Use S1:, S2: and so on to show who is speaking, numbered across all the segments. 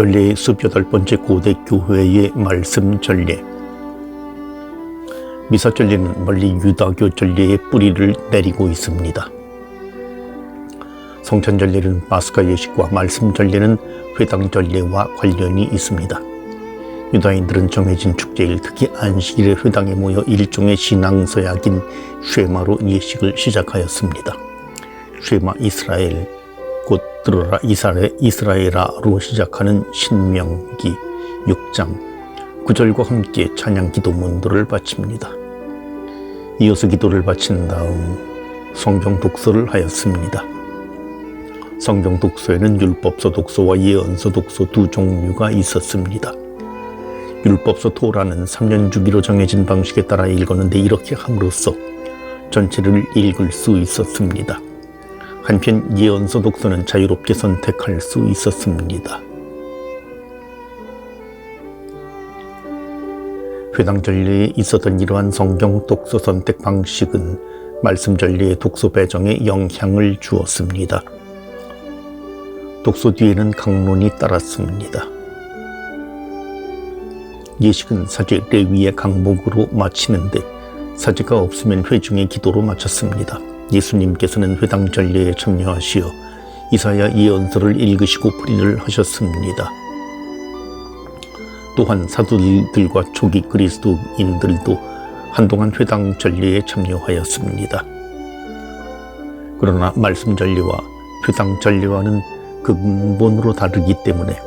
S1: 전례의 숲 8번째 고대 교회의 말씀 전례. 미사 전례는 멀리 유다교 전례의 뿌리를 내리고 있습니다. 성찬 전례는 파스카 예식과 말씀 전례는 회당 전례와 관련이 있습니다. 유다인들은 정해진 축제일, 특히 안식일에 회당에 모여 일종의 신앙서약인 쉐마로 예식을 시작하였습니다. 쉐마 이스라엘, 곧 들어라 이스라엘아로 시작하는 신명기 6장 9절과 함께 찬양 기도문들을 바칩니다. 이어서 기도를 바친 다음 성경 독서를 하였습니다. 성경 독서에는 율법서 독서와 예언서 독서 두 종류가 있었습니다. 율법서 토라는 3년 주기로 정해진 방식에 따라 읽었는데 이렇게 함으로써 전체를 읽을 수 있었습니다. 한편 예언서 독서는 자유롭게 선택할 수 있었습니다. 회당 전례에 있었던 이러한 성경 독서 선택 방식은 말씀 전례의 독서 배정에 영향을 주었습니다. 독서 뒤에는 강론이 따랐습니다. 예식은 사제 레위의 강목으로 마치는데 사제가 없으면 회중의 기도로 마쳤습니다. 예수님께서는 회당 전례에 참여하시어 이사야 예언서를 읽으시고 풀이를 하셨습니다. 또한 사도들과 초기 그리스도인들도 한동안 회당 전례에 참여하였습니다. 그러나 말씀 전례와 회당 전례와는 근본으로 다르기 때문에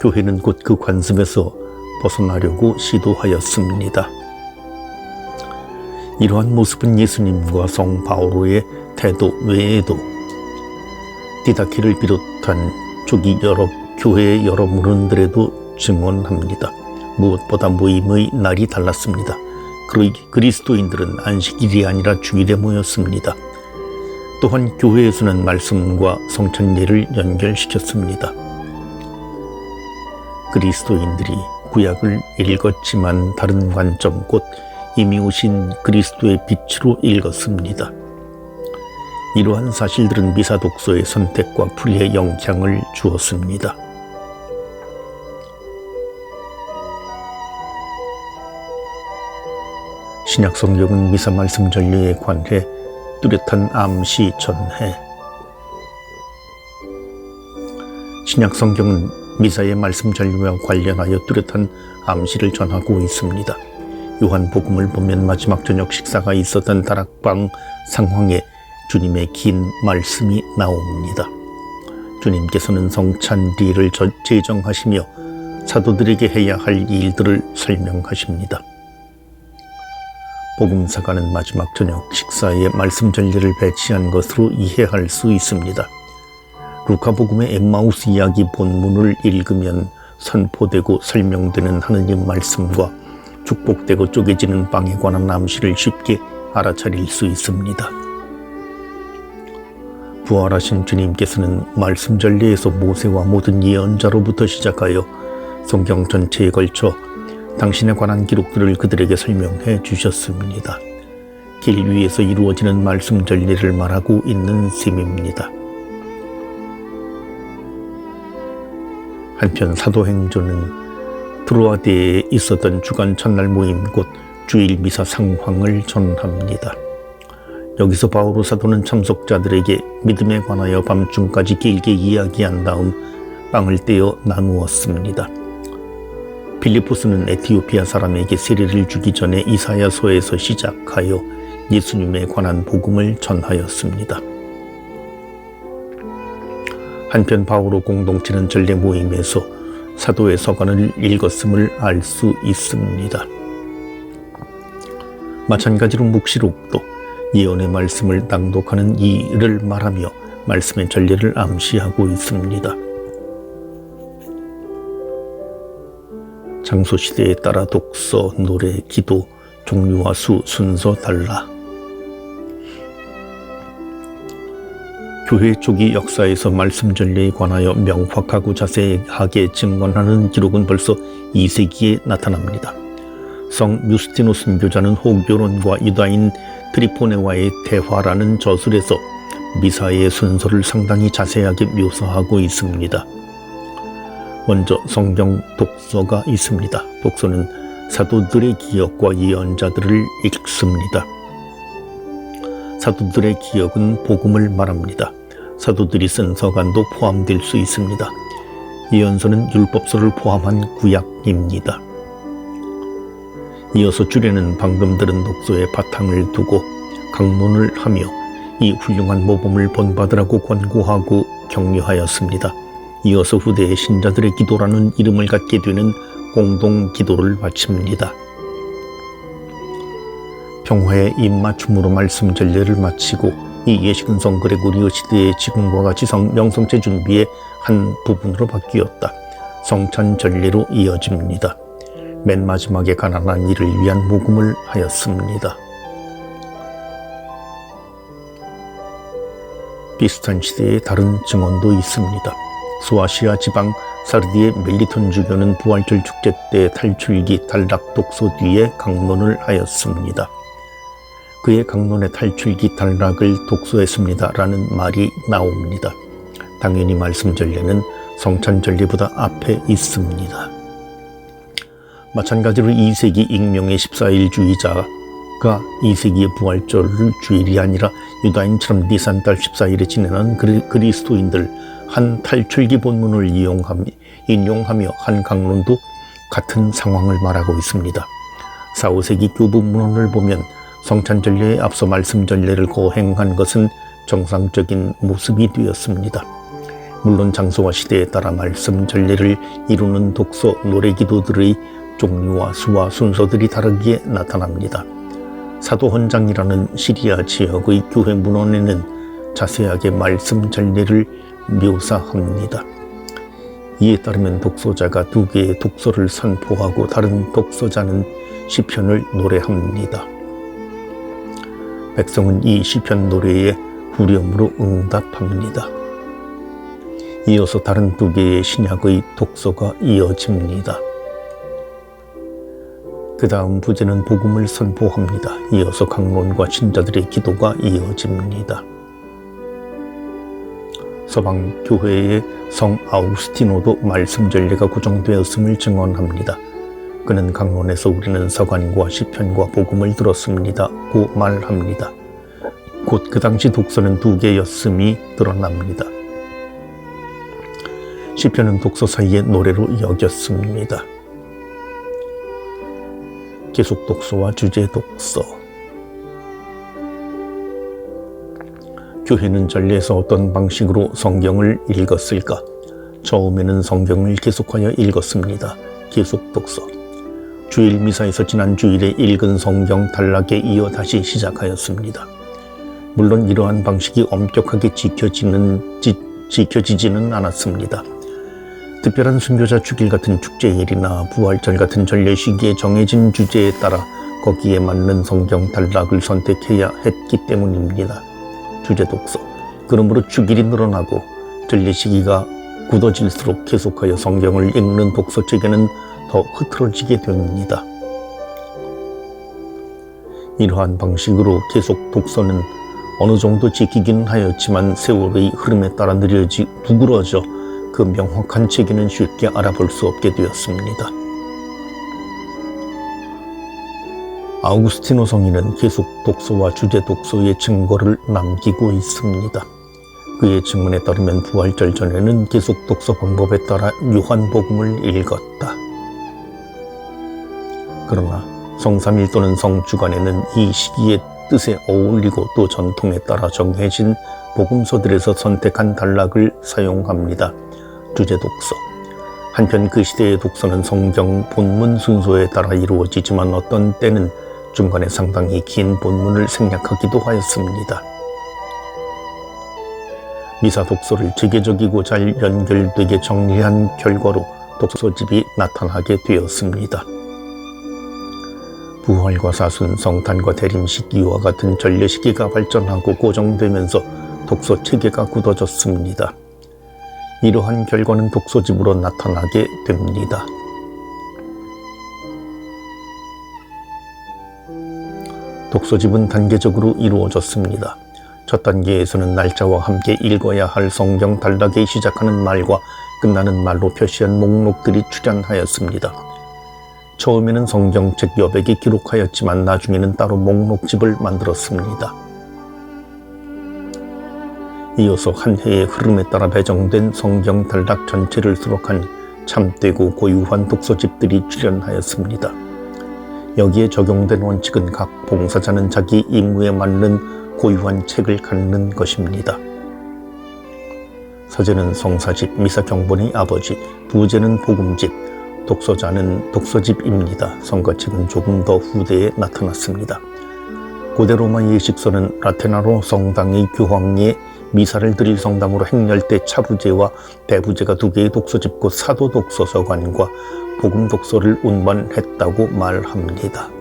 S1: 교회는 곧 그 관습에서 벗어나려고 시도하였습니다. 이러한 모습은 예수님과 성 바오로의 태도 외에도 디다케를 비롯한 초기 교회의 여러 문헌들에도 증언합니다. 무엇보다 모임의 날이 달랐습니다. 그리스도인들은 안식일이 아니라 주일에 모였습니다. 또한 교회에서는 말씀과 성찬례를 연결시켰습니다. 그리스도인들이 구약을 읽었지만 다른 관점, 곧 이미 오신 그리스도의 빛으로 읽었습니다. 이러한 사실들은 미사 독서의 선택과 풀이에 영향을 주었습니다. 신약 성경은 미사 말씀 전례에 관해 뚜렷한 암시 전해. 신약 성경은 미사의 말씀 전례와 관련하여 뚜렷한 암시를 전하고 있습니다. 요한복음을 보면 마지막 저녁 식사가 있었던 다락방 상황에 주님의 긴 말씀이 나옵니다. 주님께서는 성찬리를 제정하시며 사도들에게 해야 할 일들을 설명하십니다. 복음사가는 마지막 저녁 식사에 말씀 전례를 배치한 것으로 이해할 수 있습니다. 루카복음의 엠마우스 이야기 본문을 읽으면 선포되고 설명되는 하느님 말씀과 축복되고 쪼개지는 빵에 관한 암시를 쉽게 알아차릴 수 있습니다. 부활하신 주님께서는 말씀 전례에서 모세와 모든 예언자로부터 시작하여 성경 전체에 걸쳐 당신에 관한 기록들을 그들에게 설명해 주셨습니다. 길 위에서 이루어지는 말씀 전례를 말하고 있는 셈입니다. 한편 사도행전은 트로아데에 있었던 주간 첫날 모임, 곧 주일 미사 상황을 전합니다. 여기서 바오로 사도는 참석자들에게 믿음에 관하여 밤중까지 길게 이야기한 다음 빵을 떼어 나누었습니다. 필리포스는 에티오피아 사람에게 세례를 주기 전에 이사야서에서 시작하여 예수님에 관한 복음을 전하였습니다. 한편 바오로 공동체는 전례 모임에서 사도의 서간을 읽었음을 알 수 있습니다. 마찬가지로 묵시록도 예언의 말씀을 낭독하는 일을 말하며 말씀의 전례를 암시하고 있습니다. 장소 시대에 따라 독서, 노래, 기도, 종류와 수, 순서 달라. 교회 초기 역사에서 말씀 전례에 관하여 명확하고 자세하게 증언하는 기록은 벌써 2세기에 나타납니다. 성 유스티누 순교자는 호교론과 유다인 트리포네와의 대화라는 저술에서 미사의 순서를 상당히 자세하게 묘사하고 있습니다. 먼저 성경 독서가 있습니다. 독서는 사도들의 기억과 예언자들을 읽습니다. 사도들의 기억은 복음을 말합니다. 사도들이 쓴 서간도 포함될 수 있습니다. 예언서는 율법서를 포함한 구약입니다. 이어서 주례는 방금 들은 독서의 바탕을 두고 강론을 하며 이 훌륭한 모범을 본받으라고 권고하고 격려하였습니다. 이어서 후대의 신자들의 기도라는 이름을 갖게 되는 공동 기도를 바칩니다. 평화의 입맞춤으로 말씀 전례를 마치고 이 예식은 성 그레고리오 시대의 지금과 같이 명성체 준비의 한 부분으로 바뀌었다. 성찬 전례로 이어집니다. 맨 마지막에 가난한 이를 위한 모금을 하였습니다. 비슷한 시대의 다른 증언도 있습니다. 소아시아 지방 사르디의 멜리톤 주교는 부활절 축제 때 탈출기 단락 독서 뒤에 강론을 하였습니다. 그의 강론의 탈출기 단락을 독서했습니다 라는 말이 나옵니다. 당연히 말씀 전례는 성찬 전례보다 앞에 있습니다. 마찬가지로 2세기 익명의 14일주의자가 2세기의 부활절 주일이 아니라 유다인처럼 니산달 14일에 지내는 그리스도인들 한 탈출기 본문을 인용하며 한 강론도 같은 상황을 말하고 있습니다. 4, 5세기 교부 문헌을 보면 성찬 전례에 앞서 말씀 전례를 거행한 것은 정상적인 모습이 되었습니다. 물론 장소와 시대에 따라 말씀 전례를 이루는 독서, 노래 기도들의 종류와 수와 순서들이 다르게 나타납니다. 사도헌장이라는 시리아 지역의 교회 문헌에는 자세하게 말씀 전례를 묘사합니다. 이에 따르면 독서자가 2개의 독서를 선포하고 다른 독서자는 시편을 노래합니다. 백성은 이 시편 노래에 후렴으로 응답합니다. 이어서 다른 2개의 신약의 독서가 이어집니다. 그 다음 부제는 복음을 선포합니다. 이어서 강론과 신자들의 기도가 이어집니다. 서방 교회의 성 아우구스티노도 말씀 전례가 구정되었음을 증언합니다. 그는 강론에서 우리는 서간과 시편과 복음을 들었습니다고 말합니다. 곧 그 당시 독서는 2개였음이 드러납니다. 시편은 독서 사이의 노래로 여겼습니다. 계속 독서와 주제 독서. 교회는 전례에서 어떤 방식으로 성경을 읽었을까? 처음에는 성경을 계속하여 읽었습니다. 계속 독서. 주일 미사에서 지난 주일에 읽은 성경 단락에 이어 다시 시작하였습니다. 물론 이러한 방식이 엄격하게 지켜지지는 않았습니다. 특별한 순교자 주길 같은 축제일이나 부활절 같은 전례 시기에 정해진 주제에 따라 거기에 맞는 성경 단락을 선택해야 했기 때문입니다. 주제 독서. 그러므로 주길이 늘어나고 전례 시기가 굳어질수록 계속하여 성경을 읽는 독서 체계는 더 흐트러지게 됩니다. 이러한 방식으로 계속 독서는 어느 정도 지키기는 하였지만 세월의 흐름에 따라 누그러져 그 명확한 체계는 쉽게 알아볼 수 없게 되었습니다. 아우구스티노 성인은 계속 독서와 주제 독서의 증거를 남기고 있습니다. 그의 증언에 따르면 부활절 전에는 계속 독서 방법에 따라 요한복음을 읽었다. 그러나 성삼일 또는 성주간에는 이 시기의 뜻에 어울리고 또 전통에 따라 정해진 복음서들에서 선택한 단락을 사용합니다. 주제 독서. 한편 그 시대의 독서는 성경 본문 순서에 따라 이루어지지만 어떤 때는 중간에 상당히 긴 본문을 생략하기도 하였습니다. 미사 독서를 체계적이고 잘 연결되게 정리한 결과로 독서집이 나타나게 되었습니다. 부활과 사순, 성탄과 대림식 이와 같은 전례 시기가 발전하고 고정되면서 독서 체계가 굳어졌습니다. 이러한 결과는 독서집으로 나타나게 됩니다. 독서집은 단계적으로 이루어졌습니다. 첫 단계에서는 날짜와 함께 읽어야 할 성경 단락에 시작하는 말과 끝나는 말로 표시한 목록들이 출연하였습니다. 처음에는 성경책 여백에 기록하였지만 나중에는 따로 목록집을 만들었습니다. 이어서 한 해의 흐름에 따라 배정된 성경 단락 전체를 수록한 참되고 고유한 독서집들이 출연하였습니다. 여기에 적용된 원칙은 각 봉사자는 자기 임무에 맞는 고유한 책을 갖는 것입니다. 서재는 성사집, 미사경본의 아버지, 부제는 복음집, 독서자는 독서집입니다. 성가책은 조금 더 후대에 나타났습니다. 고대 로마 예식서는 라테나로 성당의 교황리에 미사를 드릴 성당으로 행렬 때 차부제와 대부제가 2개의 독서집 곧 사도독서서관과 복음독서를 운반했다고 말합니다.